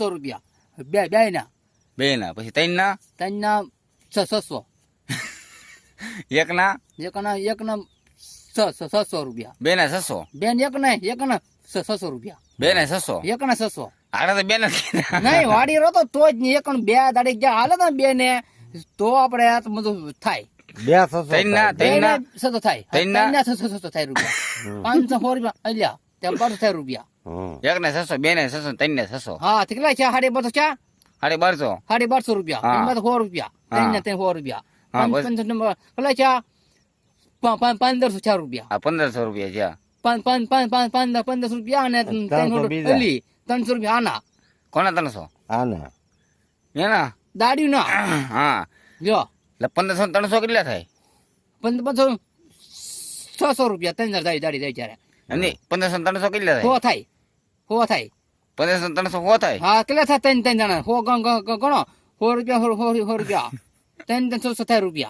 રૂપિયા બે ના બે ના પછી ત્રણ ના ત્રણ ના 600 એક ના એક ના 600 રૂપિયા બે ના 600 બેન એક ના 600 રૂપિયા બે ના 600 એક ના 600 આડા તો બે ના નહીં વાડી રહો તો જ નહીં એક બે દાડી જ્યાં હાલે તો બે ને તો આપણે આ તો બધું થાય ત્રણ ના ત્રણ ના સતો થાય ત્રણ ના 600 થાય રૂપિયા 500 રૂપિયા અલ્યા ત્યાં 12 થાય રૂપિયા એક ના 600 બે ના 600 ત્રણ ના 600 હા તે કેટલા છે 1250 છે 1200 1250 રૂપિયા હા. એમાં તો 100 રૂપિયા ત્રણ ને 100 રૂપિયા હા, બસ. 500 નંબર કેટલા છે 1500 રૂપિયા આ 1500 રૂપિયા છે 1500 રૂપિયા અને 300 બીજા. 300 રૂપિયા આના કોના 300 આના એના દાડી ના હા જો એટલે 1500 300 કેટલા થાય 1500 600 રૂપિયા 3000 દાડી જાય ત્યારે અને 1500 300 કેટલા થાય હો થાય 1500 300 હો થાય હા કેટલા થાય ત્રણ જણા હો ગણો 100 રૂપિયા 100 રૂપિયા ત્રણ 300 થાય રૂપિયા